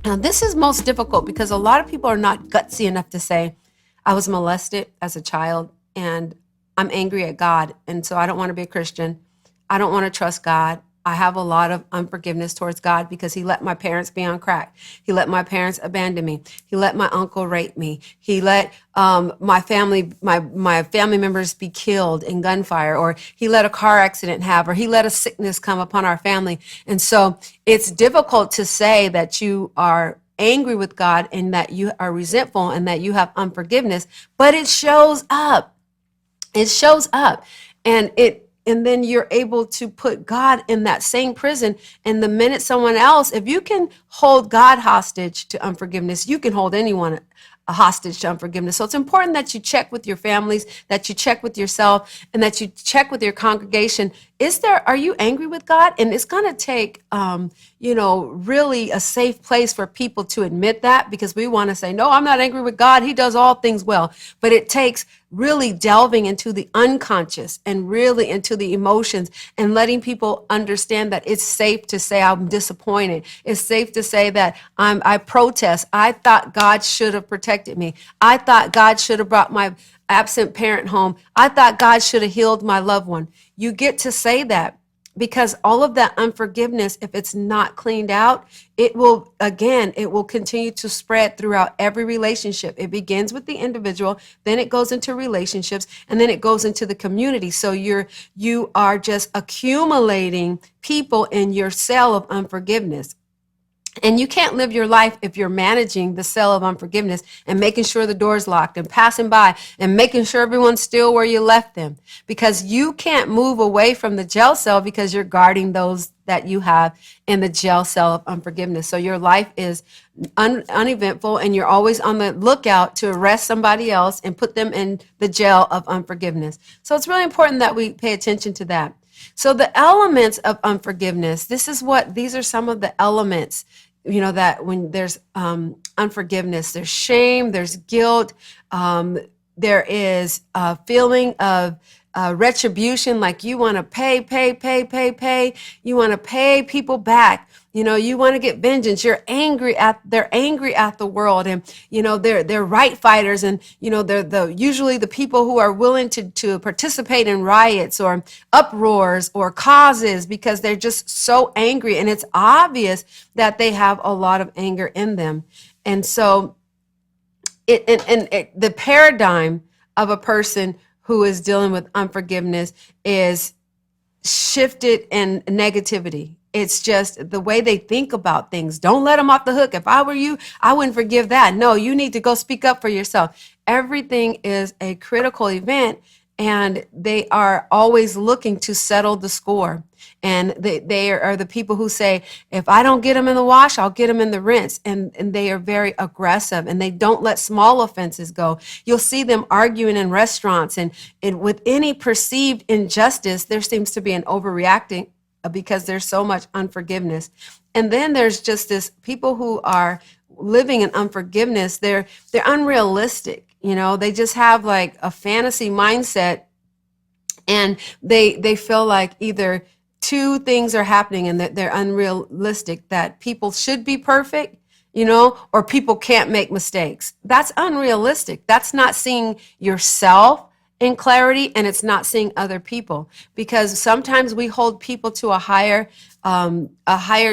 Now, this is most difficult because a lot of people are not gutsy enough to say, I was molested as a child and I'm angry at God. And so I don't want to be a Christian. I don't want to trust God. I have a lot of unforgiveness towards God because he let my parents be on crack. He let my parents abandon me. He let my uncle rape me. He let my family members be killed in gunfire, or he let a car accident or he let a sickness come upon our family. And so it's difficult to say that you are angry with God and that you are resentful and that you have unforgiveness, but it shows up. It shows up, and then you're able to put God in that same prison. And the minute someone else, if you can hold God hostage to unforgiveness, you can hold anyone a hostage to unforgiveness. So it's important that you check with your families, that you check with yourself, and that you check with your congregation. Are you angry with God? And it's going to take, really a safe place for people to admit that, because we want to say, no, I'm not angry with God. He does all things well. But it takes really delving into the unconscious and really into the emotions and letting people understand that it's safe to say I'm disappointed. It's safe to say that I protest. I thought God should have protected me. I thought God should have brought my absent parent home. I thought God should have healed my loved one. You get to say that, because all of that unforgiveness, if it's not cleaned out, it will continue to spread throughout every relationship. It begins with the individual, then it goes into relationships, and then it goes into the community. So you are just accumulating people in your cell of unforgiveness. And you can't live your life if you're managing the cell of unforgiveness and making sure the door's locked and passing by and making sure everyone's still where you left them, because you can't move away from the jail cell because you're guarding those that you have in the jail cell of unforgiveness. So your life is uneventful, and you're always on the lookout to arrest somebody else and put them in the jail of unforgiveness. So it's really important that we pay attention to that. So the elements of unforgiveness, these are some of the elements, that when there's unforgiveness, there's shame, there's guilt, there is a feeling of retribution, like you want to pay. You want to pay people back. You want to get vengeance. They're angry at the world, and they're right fighters, and they're usually the people who are willing to participate in riots or uproars or causes, because they're just so angry, and it's obvious that they have a lot of anger in them. And so the paradigm of a person who is dealing with unforgiveness is shifted in negativity. It's just the way they think about things. Don't let them off the hook. If I were you, I wouldn't forgive that. No, you need to go speak up for yourself. Everything is a critical event, and they are always looking to settle the score. And they are the people who say, if I don't get them in the wash, I'll get them in the rinse. And they are very aggressive, and they don't let small offenses go. You'll see them arguing in restaurants, and with any perceived injustice, there seems to be an overreacting because there's so much unforgiveness. And then there's just this people who are living in unforgiveness. They're unrealistic. They just have like a fantasy mindset, and they feel like either two things are happening and that they're unrealistic, that people should be perfect, or people can't make mistakes. That's unrealistic. That's not seeing yourself in clarity, and it's not seeing other people, because sometimes we hold people to a higher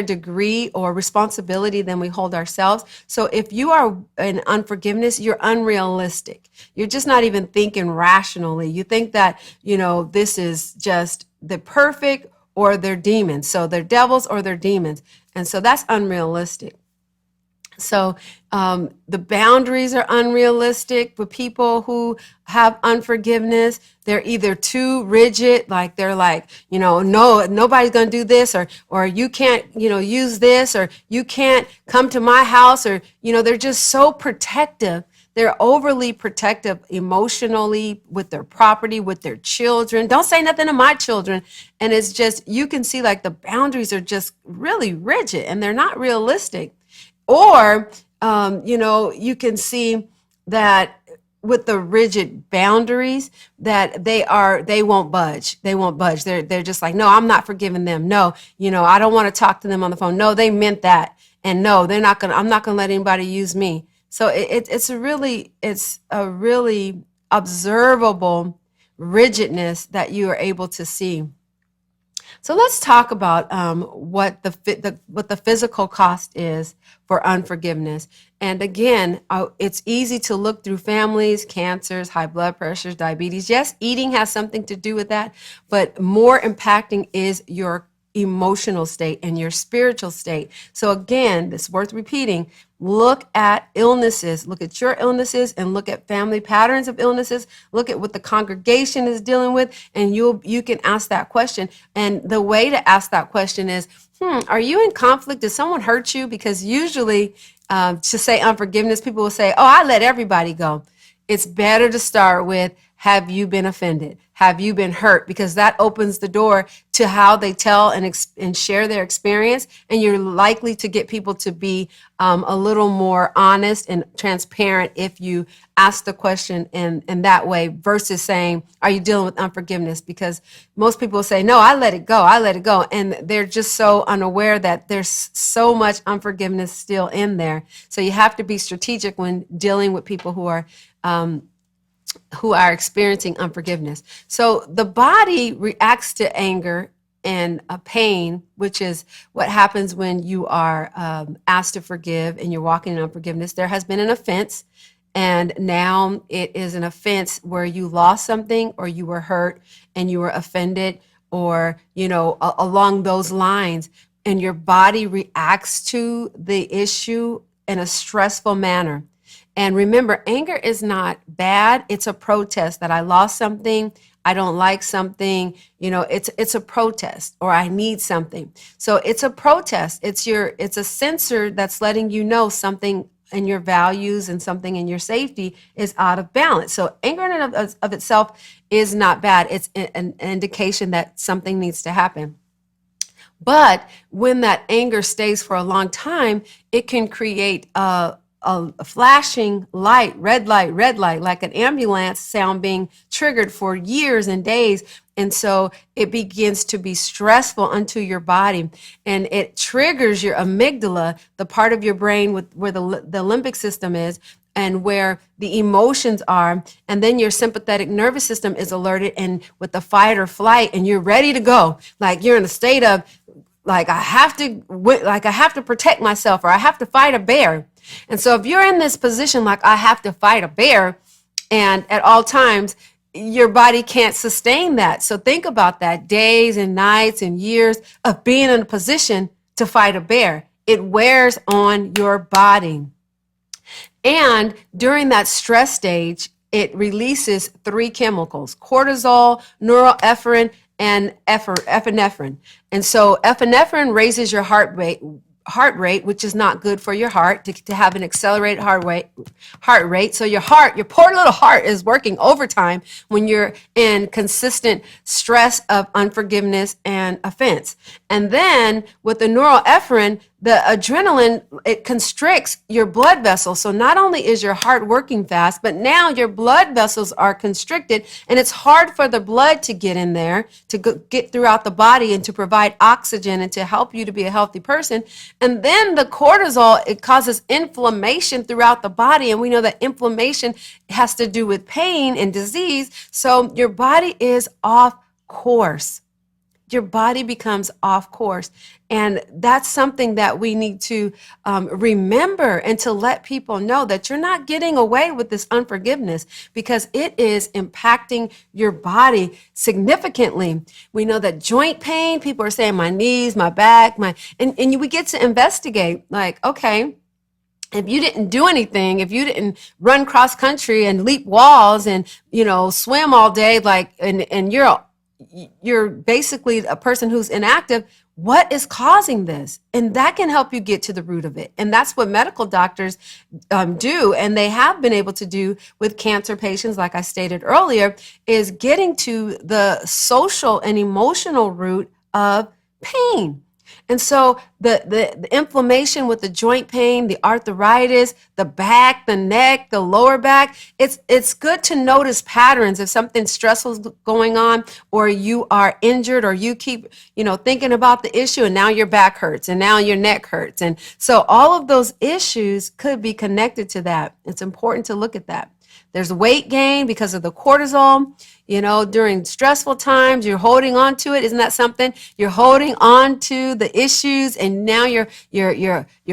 degree or responsibility than we hold ourselves. So if you are in unforgiveness, you're unrealistic. You're just not even thinking rationally. You think that, this is just the perfect, or they're demons. So they're devils or they're demons. And so that's unrealistic. So the boundaries are unrealistic with people who have unforgiveness. They're either too rigid, like they're like, no, nobody's going to do this, or you can't, use this, or you can't come to my house, or, they're just so protective. They're overly protective emotionally with their property, with their children. Don't say nothing to my children. And it's just, you can see like the boundaries are just really rigid, and they're not realistic. Or, you can see that with the rigid boundaries that they won't budge. They won't budge. They're just like, no, I'm not forgiving them. No, I don't want to talk to them on the phone. No, they meant that. And no, I'm not gonna let anybody use me. So it's a really observable rigidness that you are able to see. So let's talk about what the physical cost is for unforgiveness. And again, it's easy to look through families, cancers, high blood pressures, diabetes. Yes, eating has something to do with that, but more impacting is your emotional state and your spiritual state. So again, it's worth repeating. Look at illnesses, look at your illnesses, and look at family patterns of illnesses. Look at what the congregation is dealing with, and you can ask that question. And the way to ask that question is, are you in conflict? Did someone hurt you? Because usually, to say unforgiveness, people will say, oh, I let everybody go. It's better to start with, have you been offended? Have you been hurt? Because that opens the door to how they tell and share their experience. And you're likely to get people to be a little more honest and transparent if you ask the question in that way versus saying, are you dealing with unforgiveness? Because most people say, no, I let it go. I let it go. And they're just so unaware that there's so much unforgiveness still in there. So you have to be strategic when dealing with people who are experiencing unforgiveness. So the body reacts to anger and pain, which is what happens when you are asked to forgive and you're walking in unforgiveness. There has been an offense, and now it is an offense where you lost something or you were hurt and you were offended or, along those lines, and your body reacts to the issue in a stressful manner. And remember, anger is not bad. It's a protest that I lost something. I don't like something. It's a protest, or I need something. So it's a protest. It's a sensor that's letting you know something in your values and something in your safety is out of balance. So anger in and of itself is not bad. It's an indication that something needs to happen. But when that anger stays for a long time, it can create a flashing light, red light, like an ambulance sound being triggered for years and days. And so it begins to be stressful unto your body, and it triggers your amygdala, the part of your brain where the limbic system is and where the emotions are. And then your sympathetic nervous system is alerted and with the fight or flight, and you're ready to go. Like you're in a state of I have to protect myself, or I have to fight a bear. And so if you're in this position, like I have to fight a bear, and at all times, your body can't sustain that. So think about that, days and nights and years of being in a position to fight a bear. It wears on your body. And during that stress stage, it releases 3 chemicals: cortisol, norepinephrine, and epinephrine. And so epinephrine raises your heart rate, which is not good for your heart, to have an accelerated heart rate. So your poor little heart is working overtime when you're in consistent stress of unforgiveness and offense. And then with the norepinephrine, the adrenaline, it constricts your blood vessels. So not only is your heart working fast, but now your blood vessels are constricted, and it's hard for the blood to get in there, to get throughout the body and to provide oxygen and to help you to be a healthy person. And then the cortisol, it causes inflammation throughout the body. And we know that inflammation has to do with pain and disease. So your body is off course. Your body becomes off course. And that's something that we need to remember, and to let people know that you're not getting away with this unforgiveness, because it is impacting your body significantly. We know that joint pain, people are saying my knees, my back, and we get to investigate, like, okay, if you didn't do anything, if you didn't run cross country and leap walls and, swim all day, and you're basically a person who's inactive, what is causing this? And that can help you get to the root of it. And that's what medical doctors do, and they have been able to do with cancer patients, like I stated earlier, is getting to the social and emotional root of pain. And so the inflammation with the joint pain, the arthritis, the back, the neck, the lower back, it's good to notice patterns. If something stressful is going on, or you are injured, or you keep, thinking about the issue, and now your back hurts and now your neck hurts. And so all of those issues could be connected to that. It's important to look at that. There's weight gain because of the cortisol. During stressful times, you're holding on to it. Isn't that something? You're holding on to the issues, and now you're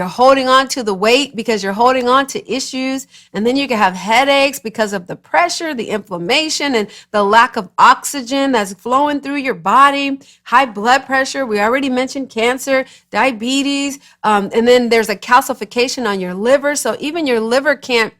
holding on to the weight because you're holding on to issues. And then you can have headaches because of the pressure, the inflammation, and the lack of oxygen that's flowing through your body. High blood pressure. We already mentioned cancer, diabetes, and then there's a calcification on your liver. So even your liver can't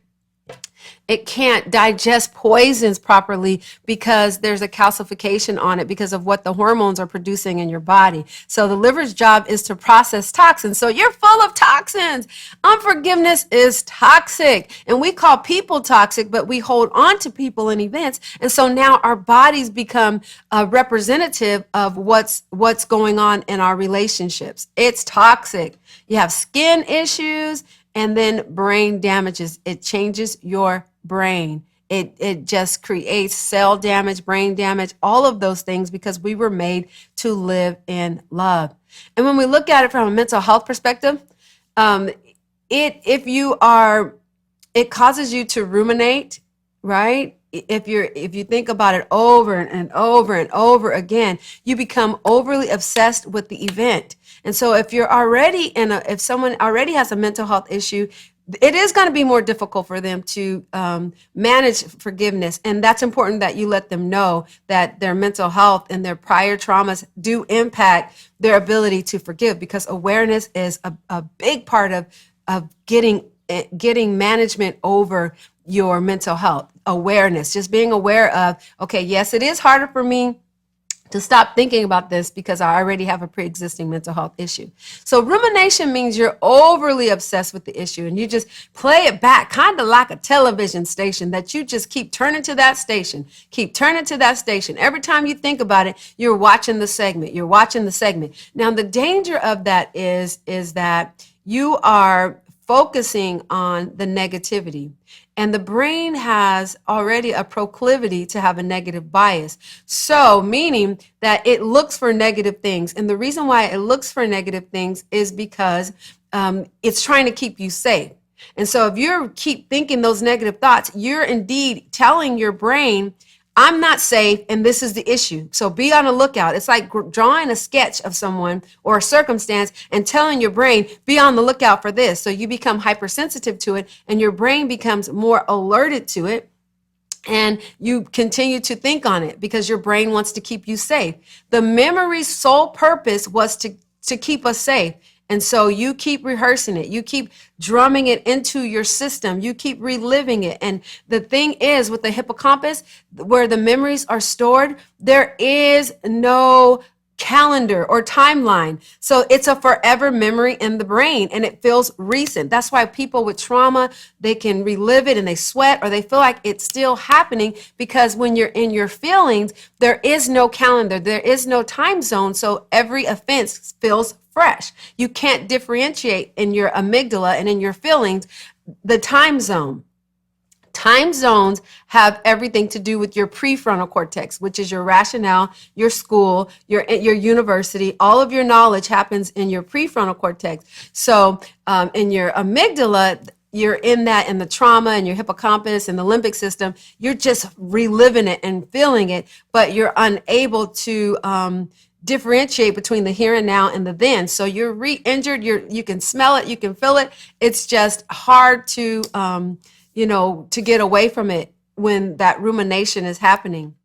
digest poisons properly because there's a calcification on it because of what the hormones are producing in your body. So the liver's job is to process toxins. So you're full of toxins. Unforgiveness is toxic, and we call people toxic, but we hold on to people and events. And so now our bodies become a representative of what's going on in our relationships. It's toxic. You have skin issues, and then brain damages. It changes your brain. It just creates cell damage, brain damage, all of those things, because we were made to live in love. And when we look at it from a mental health perspective, it causes you to ruminate, right? If you think about it over and over and over again, you become overly obsessed with the event. And so if someone already has a mental health issue, it is going to be more difficult for them to manage forgiveness. And that's important that you let them know that their mental health and their prior traumas do impact their ability to forgive, because awareness is a big part of getting management over your mental health. Awareness, just being aware of, okay, yes, it is harder for me to stop thinking about this because I already have a pre-existing mental health issue. So rumination means you're overly obsessed with the issue, and you just play it back, kind of like a television station that you just keep turning to that station, keep turning to that station. Every time you think about it, you're watching the segment. You're watching the segment. Now, the danger of that is that you are focusing on the negativity. And the brain has already a proclivity to have a negative bias. So meaning that it looks for negative things. And the reason why it looks for negative things is because it's trying to keep you safe. And so if you keep thinking those negative thoughts, you're indeed telling your brain, I'm not safe, and this is the issue. So be on the lookout. It's like drawing a sketch of someone or a circumstance and telling your brain, be on the lookout for this. So you become hypersensitive to it, and your brain becomes more alerted to it, and you continue to think on it because your brain wants to keep you safe. The memory's sole purpose was to keep us safe. And so you keep rehearsing it. You keep drumming it into your system. You keep reliving it. And the thing is, with the hippocampus, where the memories are stored, there is no calendar or timeline. So it's a forever memory in the brain, and it feels recent. That's why people with trauma, they can relive it and they sweat, or they feel like it's still happening, because when you're in your feelings, there is no calendar, there is no time zone. So every offense feels fresh. You can't differentiate in your amygdala and in your feelings the time zone. Time zones have everything to do with your prefrontal cortex, which is your rationale, your school, your university. All of your knowledge happens in your prefrontal cortex. So in your amygdala, you're in the trauma, and your hippocampus and the limbic system, you're just reliving it and feeling it, but you're unable to differentiate between the here and now and the then. So you're re-injured, you can smell it, you can feel it. It's just hard to to get away from it when that rumination is happening.